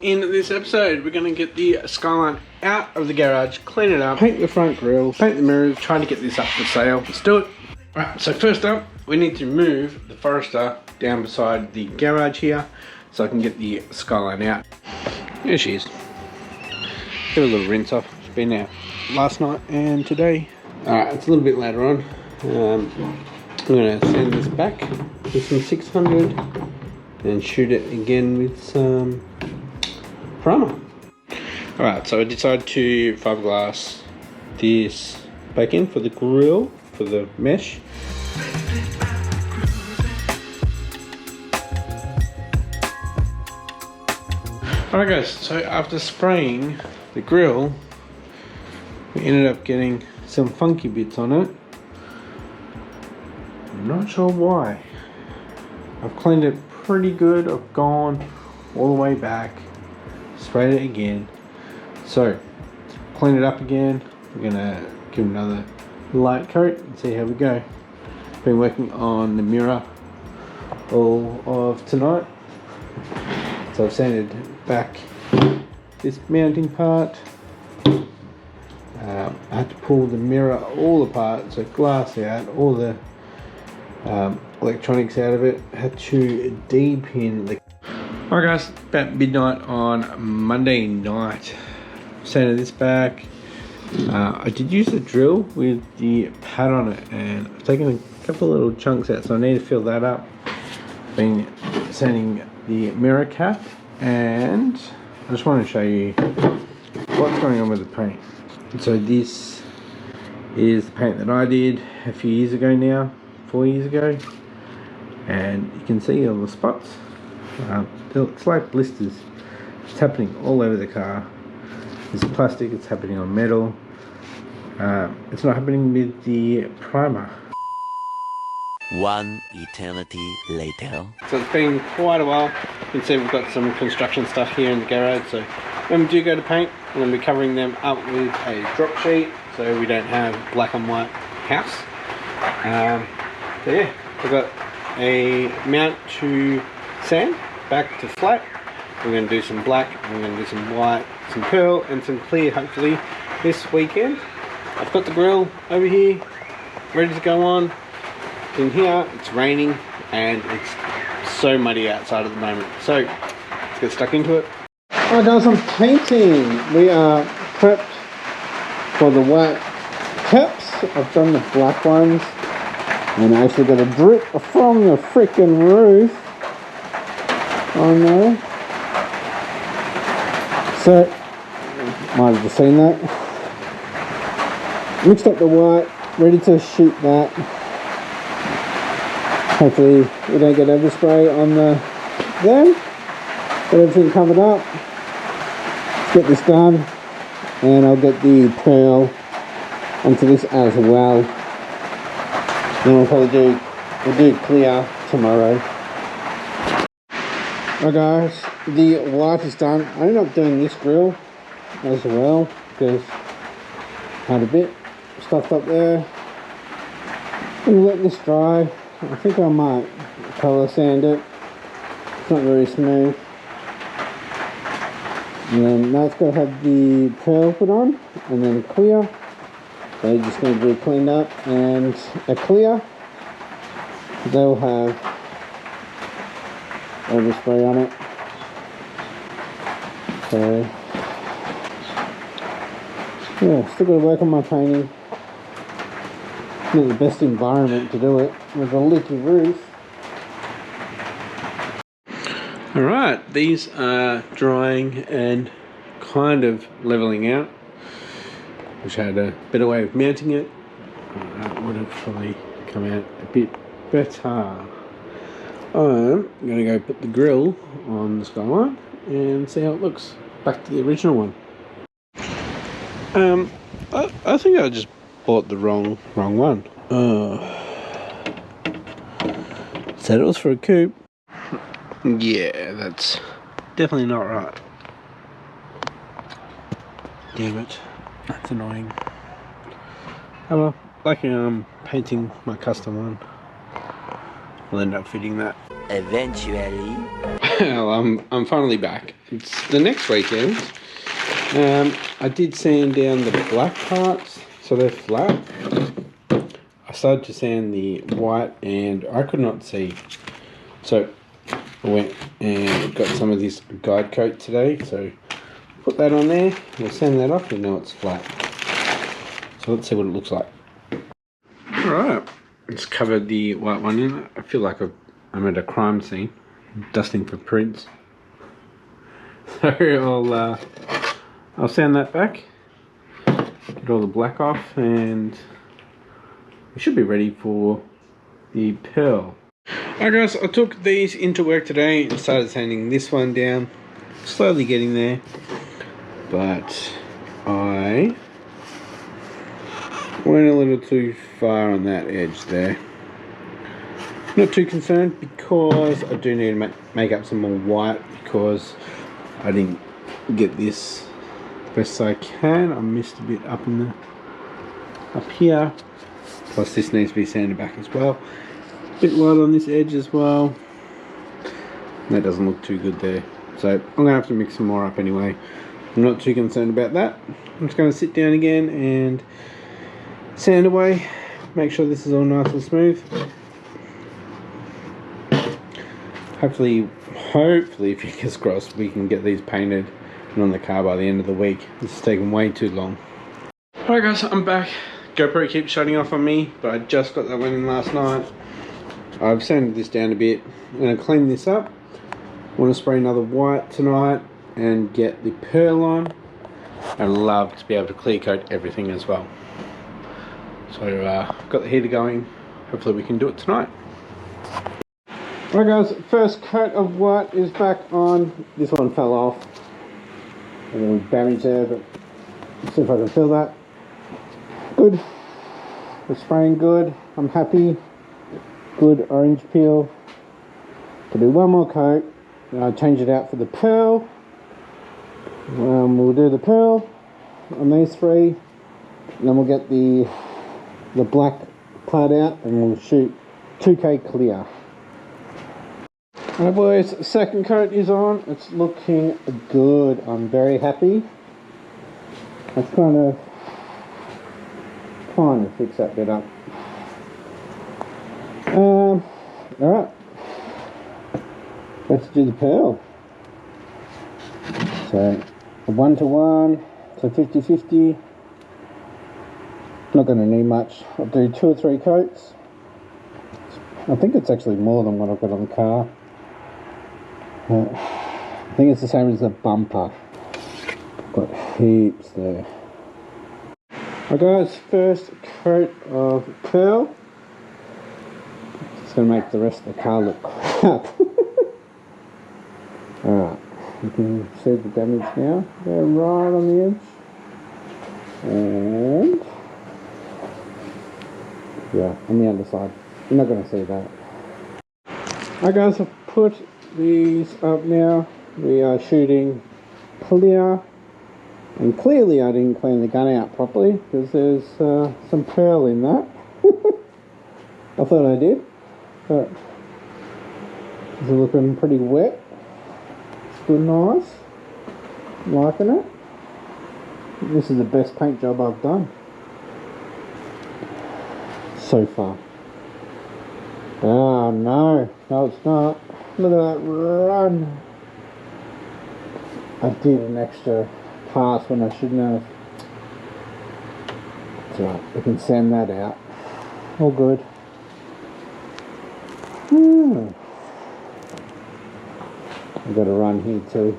In this episode, we're going to get the Skyline out of the garage, clean it up, paint the front grille, paint the mirrors, trying to get this up for sale. Let's do it. Alright, so first up, we need to move the Forester down beside the garage here so I can get the Skyline out. Here she is. Give it a little rinse off. It's been out last night and today. Alright, it's a little bit later on. I'm going to sand this back with some 600 and shoot it again with some primer. Alright, so I decided to fiberglass this back in for the grill, for the mesh. Alright guys, so after spraying the grill, we ended up getting some funky bits on it. I'm not sure why. I've cleaned it pretty good. I've gone all the way back, sprayed it again. So, clean it up again. We're gonna give it another light coat and see how we go. Been working on the mirror all of tonight. So I've sanded back this mounting part. I had to pull the mirror all apart, so glass out, all the electronics out of it. Had to de-pin the... Alright guys, about midnight on Monday night. Sanded this back. I did use the drill with the pad on it, and I've taken a couple of little chunks out, so I need to fill that up. Been sanding the mirror cap, and I just want to show you what's going on with the paint. So this is the paint that I did a few years ago now, 4 years ago, and you can see all the spots. It's like blisters. It's happening all over the car. It's plastic, it's happening on metal. It's not happening with the primer. One eternity later. So it's been quite a while. You can see we've got some construction stuff here in the garage, so when we do go to paint, we're going to be covering them up with a drop sheet so we don't have black and white house. So yeah, we've got a mount to sand, back to flat. We're going to do some black, and we're going to do some white, some pearl and some clear hopefully this weekend. I've got the grill over here ready to go on. In here it's raining and it's so muddy outside at the moment, so let's get stuck into it. Alright guys, I'm painting. We are prepped for the white caps. I've done the black ones, and I actually got a drip from the freaking roof on there. So, might have just seen that. Mixed up the white, ready to shoot that. Hopefully we don't get overspray on the there. Got everything covered up. Let's get this done, and I'll get the pearl onto this as well. Then we'll do clear tomorrow. Alright guys, the white is done. I ended up doing this grill as well because I had a bit stuffed up there. And let this dry. I think I might colour sand it. It's not very smooth. And then now it's got to have the pearl put on, and then a clear. So you're just going to do cleaned up and a clear. They'll have overspray on it. So yeah, still got to work on my painting. Not the best environment to do it with a leaky roof. Alright, these are drying and kind of leveling out. Wish I had a better way of mounting it. That would have probably come out a bit better. I'm going to go put the grill on the Skyline and see how it looks. Back to the original one. I think I just bought the wrong one. Said it was for a coupe. Yeah, that's definitely not right. Damn it, that's annoying. Oh well, like I'm painting my custom one. I'll end up fitting that. Eventually. Well, I'm finally back. It's the next weekend. I did sand down the black parts so they're flat. I started to sand the white and I could not see. So I went and got some of this guide coat today. So put that on there. We'll sand that off and now it's flat. So let's see what it looks like. Alright, it's covered the white one in. I feel like I'm at a crime scene, dusting for prints. So I'll sand that back, get all the black off, and we should be ready for the pearl. Alright guys, I took these into work today and started sanding this one down. Slowly getting there, but I went a little too far on that edge there. Not too concerned because I do need to make up some more white because I didn't get this best I can. I missed a bit up here. Plus this needs to be sanded back as well. A bit white on this edge as well. That doesn't look too good there. So I'm going to have to mix some more up anyway. I'm not too concerned about that. I'm just going to sit down again and sand away. Make sure this is all nice and smooth. Hopefully, fingers crossed, we can get these painted and on the car by the end of the week. This is taking way too long. Alright guys, I'm back. GoPro keeps shutting off on me, but I just got that one in last night. I've sanded this down a bit. I'm going to clean this up. I want to spray another white tonight and get the pearl on. I'd love to be able to clear coat everything as well. So got the heater going. Hopefully we can do it tonight. Alright guys, first coat of white is back on. This one fell off. A little damage there, but let's see if I can fill that. Good. The spraying good. I'm happy. Good orange peel. To do one more coat. Then I'll change it out for the pearl. We'll do the pearl on these three. And then we'll get the black part out and we'll shoot 2K clear. Alright boys, second coat is on. It's looking good. I'm very happy. Let's kind of fix that bit up. Alright. Let's do the pearl. So a 1-to-1, so 50-50. Not going to need much. I'll do 2 or 3 coats. I think it's actually more than what I've got on the car. I think it's the same as the bumper. Got heaps there. Alright guys, first coat of pearl. It's going to make the rest of the car look crap. Alright, you can see the damage now. They're right on the edge. And yeah, on the underside. You're not going to see that. Alright guys, I've put these up now. We are shooting clear. And clearly I didn't clean the gun out properly because there's some pearl in that. I thought I did, but it's looking pretty wet. It's good, nice. I'm liking it. This is the best paint job I've done so far. Oh no, no it's not. Look at that run. I did an extra pass when I shouldn't have. So we can sand that out. All good. I've got a run here too.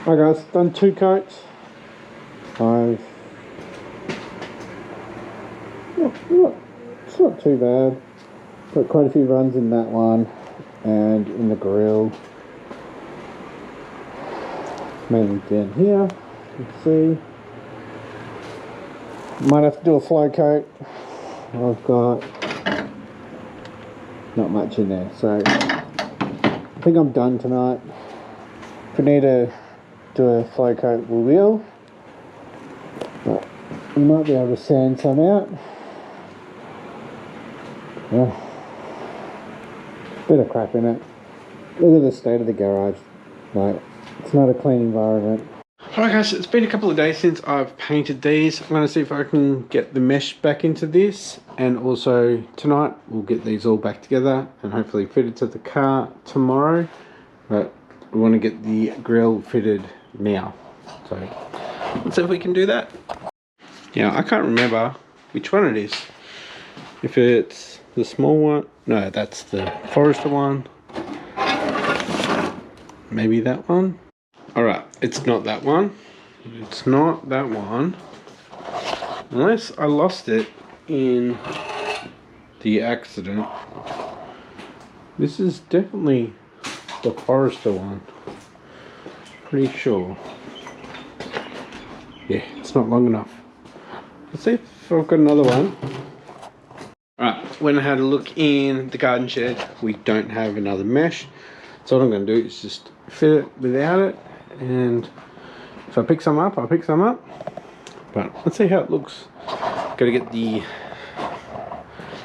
Alright guys, done 2 coats. It's not too bad. Got quite a few runs in that one and in the grill. Mainly down here, you can see. Might have to do a flow coat. I've got not much in there, so I think I'm done tonight. If we need to do a flow coat, we will. But we might be able to sand some out. Yeah. Bit of crap in it. Look at the state of the garage. Like, it's not a clean environment. Alright guys, it's been a couple of days since I've painted these. I'm going to see if I can get the mesh back into this, and also tonight we'll get these all back together and hopefully fitted to the car tomorrow. But we want to get the grille fitted now, so let's see if we can do that. Yeah, I can't remember which one it is. If it's the small one, no, that's the Forester one. Maybe that one. Alright, it's not that one. It's not that one. Unless I lost it in the accident. This is definitely the Forester one. Pretty sure. Yeah, it's not long enough. Let's see if I've got another one. Alright, when I had a look in the garden shed, we don't have another mesh. So what I'm going to do is just fit it without it. And if I pick some up, I'll pick some up. But let's see how it looks. Got to get the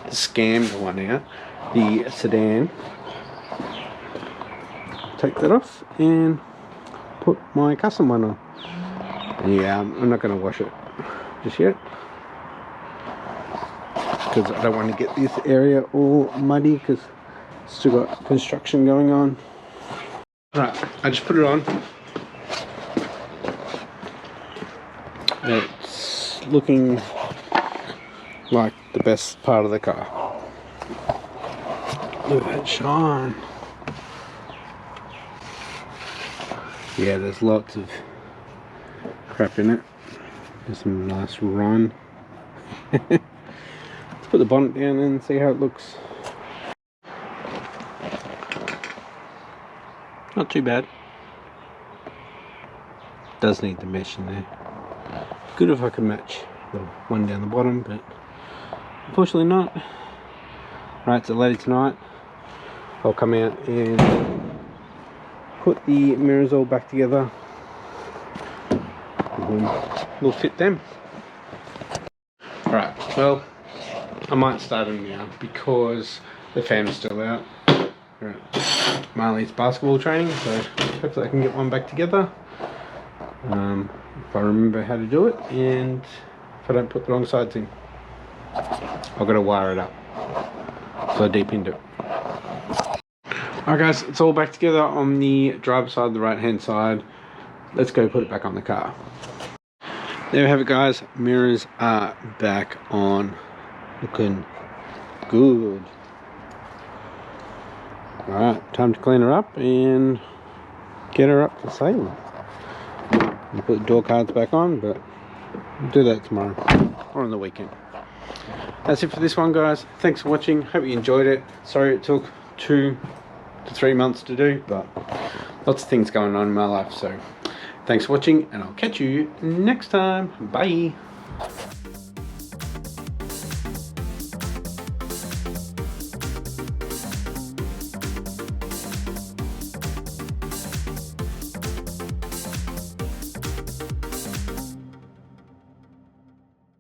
scammed one out, the sedan. Take that off and put my custom one on. And yeah, I'm not going to wash it just yet, because I don't want to get this area all muddy, because still got construction going on. Right, I just put it on. It's looking like the best part of the car. Look at that shine. Yeah, there's lots of crap in it. There's some nice run. Let's put the bonnet down and see how it looks. Not too bad. Does need the mesh in there. Good if I can match the one down the bottom, but unfortunately not. Right, so later tonight I'll come out and put the mirrors all back together, and we'll fit them. Alright, well, I might start them now because the fan's still out. Right. Marley's basketball training, so hopefully I can get one back together. If I remember how to do it, and if I don't put the wrong sides in. I've got to wire it up, so I deepened it. Alright guys, it's all back together on the driver's side, the right hand side. Let's go put it back on the car. There we have it guys, mirrors are back on, looking good. Alright, time to clean her up and get her up for sale. I'll put the door cards back on, but we'll do that tomorrow or on the weekend. That's it for this one guys. Thanks for watching, hope you enjoyed it. Sorry it took 2 to 3 months to do, but lots of things going on in my life, so thanks for watching and I'll catch you next time. Bye.